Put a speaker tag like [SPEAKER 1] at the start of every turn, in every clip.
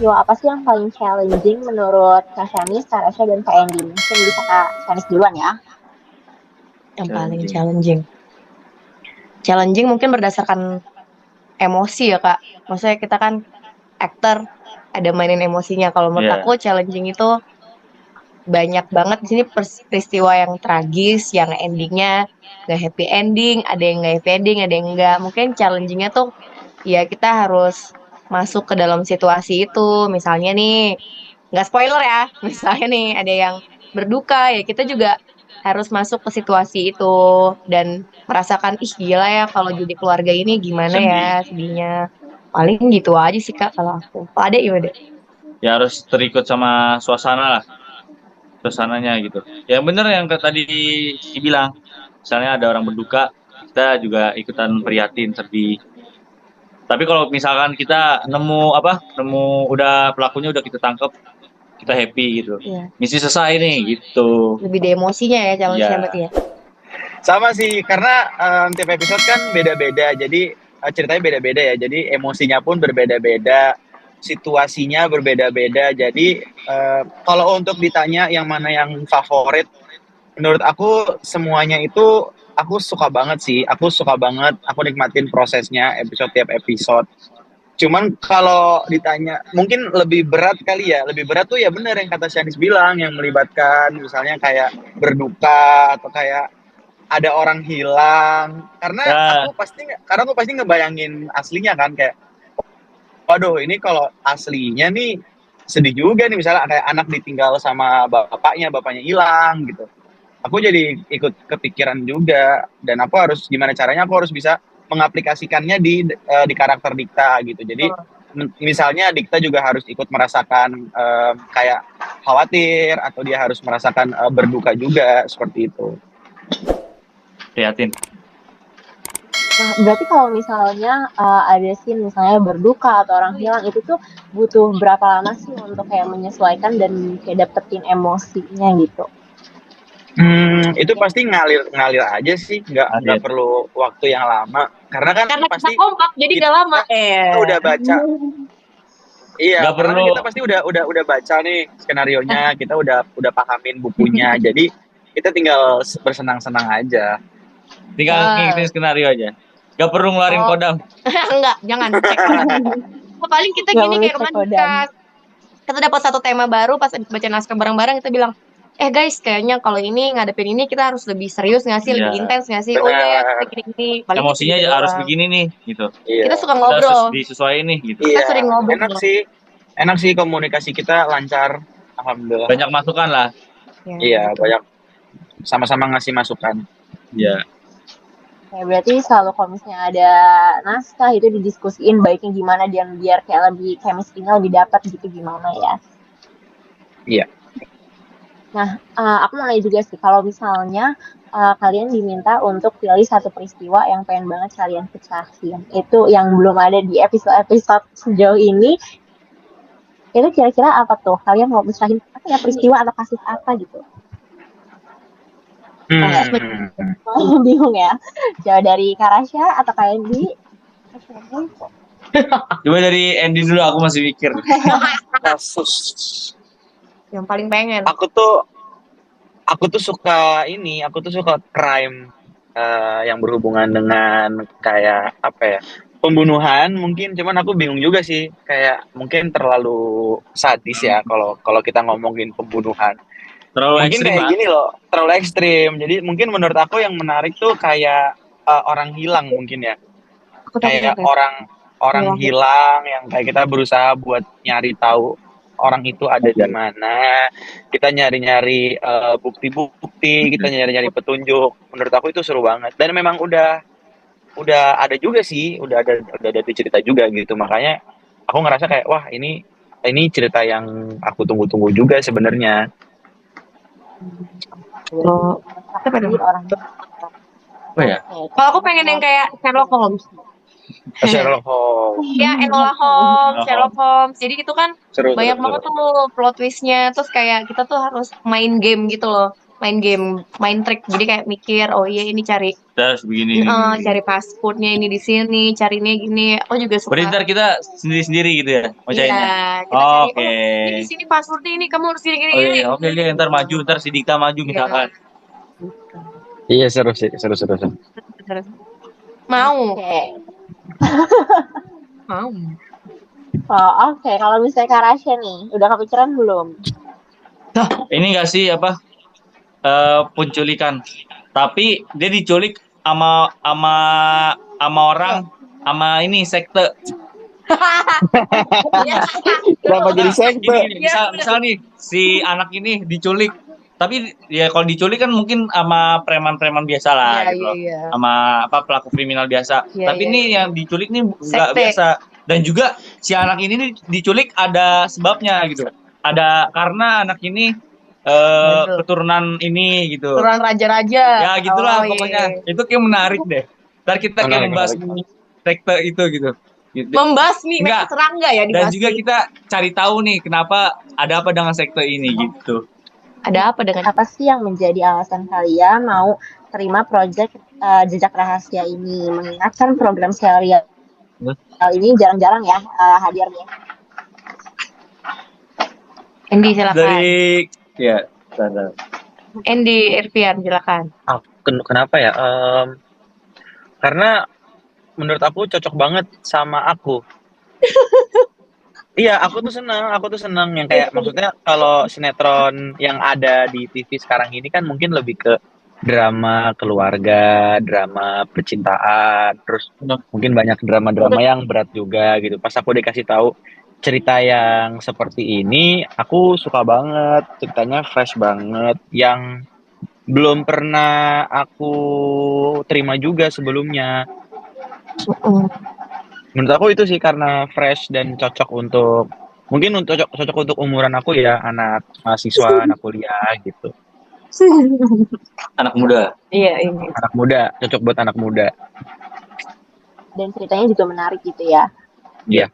[SPEAKER 1] peristiwa apa sih yang paling challenging menurut Kak Shanis, Kak Rasya, dan Kak Endi? Mungkin bisa Kak Shanis duluan ya.
[SPEAKER 2] Yang paling challenging mungkin berdasarkan emosi ya Kak. Maksudnya kita kan aktor, ada mainin emosinya. Kalau menurut
[SPEAKER 3] Iya.
[SPEAKER 2] aku challenging itu banyak banget di sini peristiwa yang tragis, yang endingnya gak happy ending, ada yang gak happy ending, ada yang enggak. Mungkin challengingnya tuh ya kita harus masuk ke dalam situasi itu. Misalnya nih, nggak spoiler ya, misalnya nih ada yang berduka ya kita juga harus masuk ke situasi itu dan merasakan ih gila ya kalau jadi keluarga ini gimana ya
[SPEAKER 3] Sedih.
[SPEAKER 2] sedihnya. Paling gitu aja sih Kak kalau aku. Kalau ada ya deh.
[SPEAKER 3] Ya harus terikut sama suasana lah, suasananya gitu. Yang bener yang tadi dibilang, misalnya ada orang berduka, kita juga ikutan prihatin, sedih. Tapi kalau misalkan kita nemu udah pelakunya udah kita tangkep, kita happy gitu.
[SPEAKER 2] Iya.
[SPEAKER 3] Misi selesai nih gitu.
[SPEAKER 2] Lebih di emosinya ya challenge-nya berarti
[SPEAKER 3] Ya,
[SPEAKER 2] ya.
[SPEAKER 4] Sama sih, karena tiap episode kan beda-beda, jadi ceritanya beda-beda ya, jadi emosinya pun berbeda-beda, situasinya berbeda-beda. Jadi kalau untuk ditanya yang mana yang favorit, menurut aku semuanya itu aku suka banget sih, aku nikmatin prosesnya episode tiap episode. Cuman kalau ditanya mungkin lebih berat kali ya, lebih berat tuh ya bener yang kata Shanis bilang, yang melibatkan misalnya kayak berduka atau kayak ada orang hilang, karena
[SPEAKER 3] ya
[SPEAKER 4] aku pasti ngebayangin aslinya kan, kayak waduh ini kalau aslinya nih sedih juga nih, misalnya kayak anak ditinggal sama bapaknya hilang gitu. Aku jadi ikut kepikiran juga, dan aku harus gimana caranya aku harus bisa mengaplikasikannya di karakter Dikta gitu. Jadi misalnya Dikta juga harus ikut merasakan kayak khawatir, atau dia harus merasakan berduka juga, seperti itu.
[SPEAKER 3] prihatin.
[SPEAKER 1] Nah, berarti kalau misalnya ada scene misalnya berduka atau orang hilang, itu tuh butuh berapa lama sih untuk kayak menyesuaikan dan kayak dapetin emosinya gitu?
[SPEAKER 4] Itu pasti ngalir aja sih, nggak perlu waktu yang lama, karena pasti
[SPEAKER 2] kita kompak jadi gak lama.
[SPEAKER 4] kita udah baca. Iya,
[SPEAKER 3] Nggak
[SPEAKER 4] karena
[SPEAKER 3] perlu.
[SPEAKER 4] kita pasti udah baca nih skenarionya, kita udah pahamin bukunya, jadi kita tinggal bersenang-senang aja.
[SPEAKER 3] Tinggal ngikutin skenario aja. Gak perlu ngeluarin kodam.
[SPEAKER 2] Enggak, jangan cek. Paling kita
[SPEAKER 1] Nggak
[SPEAKER 2] gini
[SPEAKER 1] perlu
[SPEAKER 2] kayak
[SPEAKER 1] cek
[SPEAKER 2] romantis.
[SPEAKER 1] kodam.
[SPEAKER 2] Kita dapat satu tema baru pas baca naskah bareng-bareng kita bilang, guys kayaknya kalau ini ngadepin ini kita harus lebih serius nggak sih, lebih
[SPEAKER 3] Iya.
[SPEAKER 2] intens nggak sih? Oh iya ya kita gini-gini. Paling
[SPEAKER 3] Emosinya
[SPEAKER 2] gitu
[SPEAKER 3] harus
[SPEAKER 2] doang.
[SPEAKER 3] begini nih gitu.
[SPEAKER 4] Iya.
[SPEAKER 2] Kita suka
[SPEAKER 3] Kita
[SPEAKER 2] ngobrol.
[SPEAKER 3] disesuaiin nih gitu.
[SPEAKER 2] Kita sering ngobrol.
[SPEAKER 4] Enak sih komunikasi kita lancar, alhamdulillah.
[SPEAKER 3] Banyak masukan lah.
[SPEAKER 4] Iya, banyak sama-sama ngasih masukan.
[SPEAKER 3] Iya.
[SPEAKER 1] Ya, berarti selalu kalau misalnya ada naskah itu didiskusiin baiknya gimana biar kayak lebih chemistry-nya lebih dapat gitu gimana ya.
[SPEAKER 4] Iya.
[SPEAKER 1] Nah, aku mau nanya juga sih, kalau misalnya kalian diminta untuk pilih satu peristiwa yang pengen banget kalian pecahin, itu yang belum ada di episode-episode sejauh ini, itu kira-kira apa tuh? Kalian mau pecahin apa ya, peristiwa atau kasus apa gitu? Bingung ya. Jauh dari Karasya atau Kak Endi?
[SPEAKER 3] Coba dari Andy dulu, aku masih mikir.
[SPEAKER 4] Kasus.
[SPEAKER 2] Yang paling pengen.
[SPEAKER 4] Aku tuh suka crime yang berhubungan dengan kayak apa ya, pembunuhan mungkin, cuman aku bingung juga sih, kayak mungkin terlalu sadis ya kalau kita ngomongin pembunuhan.
[SPEAKER 3] Terlalu
[SPEAKER 4] Mungkin
[SPEAKER 3] ekstrim
[SPEAKER 4] kayak
[SPEAKER 3] lah.
[SPEAKER 4] gini loh, terlalu ekstrim. Jadi mungkin menurut aku yang menarik tuh kayak orang hilang mungkin ya. Kayak orang hilang yang kayak kita berusaha buat nyari tahu orang itu ada di mana. Kita nyari-nyari bukti-bukti, kita nyari-nyari petunjuk. Menurut aku itu seru banget. Dan memang udah ada juga sih, udah ada cerita juga gitu. Makanya aku ngerasa kayak wah ini cerita yang aku tunggu-tunggu juga sebenarnya.
[SPEAKER 1] Oh ya.
[SPEAKER 2] Kalau aku pengen yang kayak Sherlock Holmes.
[SPEAKER 4] Sherlock Holmes.
[SPEAKER 2] Ya, Enola Holmes, Sherlock Holmes. Jadi itu kan
[SPEAKER 4] Seru,
[SPEAKER 2] banyak banget tuh plot twistnya. Terus kayak kita tuh harus main game gitu loh. main game, main trik. Jadi kayak mikir, oh iya ini cari
[SPEAKER 3] Terus begini.
[SPEAKER 2] cari passwordnya ini di sini, carinya gini. Aku juga suka.
[SPEAKER 3] Berarti ntar kita sendiri-sendiri gitu ya,
[SPEAKER 2] Iya,
[SPEAKER 3] bacainnya.
[SPEAKER 2] kita cari,
[SPEAKER 3] Oke.
[SPEAKER 2] ini di sini passwordnya ini, kamu harus gini gini
[SPEAKER 3] Oh
[SPEAKER 2] gini.
[SPEAKER 3] iya, oke, ntar maju, ntar si Dikta maju
[SPEAKER 2] Iya.
[SPEAKER 3] misalkan.
[SPEAKER 4] Iya seru sih, seru.
[SPEAKER 2] Terus. Mau.
[SPEAKER 1] Oke.
[SPEAKER 2] Mau.
[SPEAKER 1] Oh, oke. Kalau misalnya Kak Rasya nih, udah kepikiran belum?
[SPEAKER 3] Ini gak sih apa penculikan, tapi dia diculik sama orang, sama ini sekte.
[SPEAKER 4] Kenapa jadi sekte?
[SPEAKER 3] Gini, misal nih si anak ini diculik, tapi ya kalau diculik kan mungkin sama preman-preman biasa lah
[SPEAKER 2] Iya,
[SPEAKER 3] gitu loh.
[SPEAKER 2] iya.
[SPEAKER 3] Sama apa pelaku kriminal biasa.
[SPEAKER 2] Iya,
[SPEAKER 3] Tapi
[SPEAKER 2] iya,
[SPEAKER 3] ini
[SPEAKER 2] iya.
[SPEAKER 3] yang diculik nih nggak
[SPEAKER 2] Sekte.
[SPEAKER 3] biasa. Dan juga si anak ini nih diculik ada sebabnya gitu. Ada karena anak ini
[SPEAKER 2] Betul.
[SPEAKER 3] keturunan ini gitu.
[SPEAKER 2] Turunan raja-raja.
[SPEAKER 3] Ya gitulah
[SPEAKER 2] Oh,
[SPEAKER 3] pokoknya.
[SPEAKER 2] iya.
[SPEAKER 3] Itu kayak menarik deh. Ntar kita kayak membahas
[SPEAKER 4] Menarik.
[SPEAKER 3] sekte itu gitu.
[SPEAKER 2] Membasmi,
[SPEAKER 3] Enggak.
[SPEAKER 2] mereka serangga ya
[SPEAKER 3] Dan
[SPEAKER 2] dibasmi.
[SPEAKER 3] juga kita cari tahu nih kenapa ada apa dengan sekte ini gitu.
[SPEAKER 2] Ada apa dengan
[SPEAKER 1] Apa sih yang menjadi alasan kalian mau terima proyek Jejak Rahasia ini? Mengingatkan program serial ini jarang-jarang ya hadirnya.
[SPEAKER 2] Andy, silakan.
[SPEAKER 3] Dari ya, sadar.
[SPEAKER 2] Andy Irfian, silakan.
[SPEAKER 4] Kenapa ya? Karena menurut aku cocok banget sama aku. Iya, aku tuh senang yang kayak maksudnya kalau sinetron yang ada di TV sekarang ini kan mungkin lebih ke drama keluarga, drama percintaan, terus mungkin banyak drama-drama yang berat juga gitu. Pas aku dikasih tahu cerita yang seperti ini, aku suka banget, ceritanya fresh banget, yang belum pernah aku terima juga sebelumnya. Menurut aku itu sih karena fresh dan cocok untuk mungkin cocok untuk umuran aku ya, anak mahasiswa, anak kuliah gitu.
[SPEAKER 3] Anak muda.
[SPEAKER 2] Iya, ini.
[SPEAKER 4] Anak muda, cocok buat anak muda.
[SPEAKER 1] Dan ceritanya juga menarik gitu ya.
[SPEAKER 4] Iya.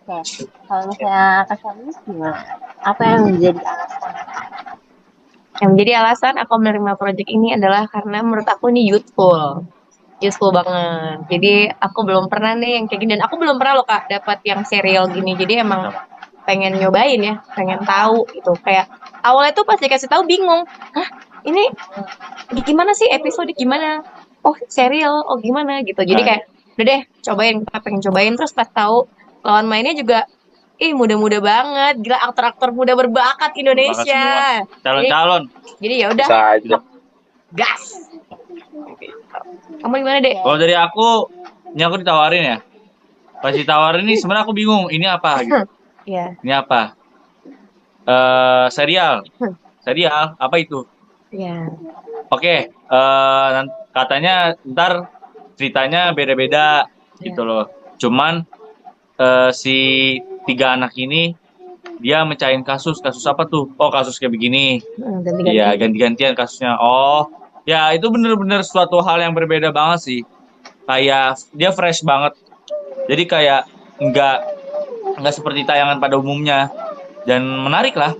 [SPEAKER 1] Oke. Kalau misalnya Kak Shamis gimana? Apa yang menjadi alasan?
[SPEAKER 2] Yang menjadi alasan aku menerima proyek ini adalah karena menurut aku ini youthful banget. Jadi aku belum pernah nih yang kayak gini, dan aku belum pernah loh Kak dapat yang serial gini. Jadi emang pengen nyobain ya, pengen tahu gitu. Kayak awalnya tuh pas dikasih tahu bingung, hah ini gimana sih episode gimana? Oh serial, oh gimana gitu. Jadi kayak udah deh cobain, kita pengen cobain. Terus pas tahu lawan mainnya juga, muda-muda banget, gila, aktor-aktor muda berbakat Indonesia.
[SPEAKER 3] Calon-calon.
[SPEAKER 2] Jadi ya udah,
[SPEAKER 4] Bisa aja.
[SPEAKER 2] gas. Kamu gimana deh?
[SPEAKER 3] Kalau dari aku, ini aku ditawarin ya. Pas ditawarin nih sebenarnya aku bingung, ini apa gitu.
[SPEAKER 2] Iya.
[SPEAKER 3] Ini apa? Serial. Serial apa itu?
[SPEAKER 2] Iya.
[SPEAKER 3] Oke, katanya ntar ceritanya beda-beda gitu loh. Cuman si 3 anak ini dia mecahin kasus apa tuh? Oh, kasus kayak begini. Iya, ganti-gantian kasusnya. Oh, ya itu bener-bener suatu hal yang berbeda banget sih. Kayak dia fresh banget. Jadi kayak nggak seperti tayangan pada umumnya, dan menarik lah.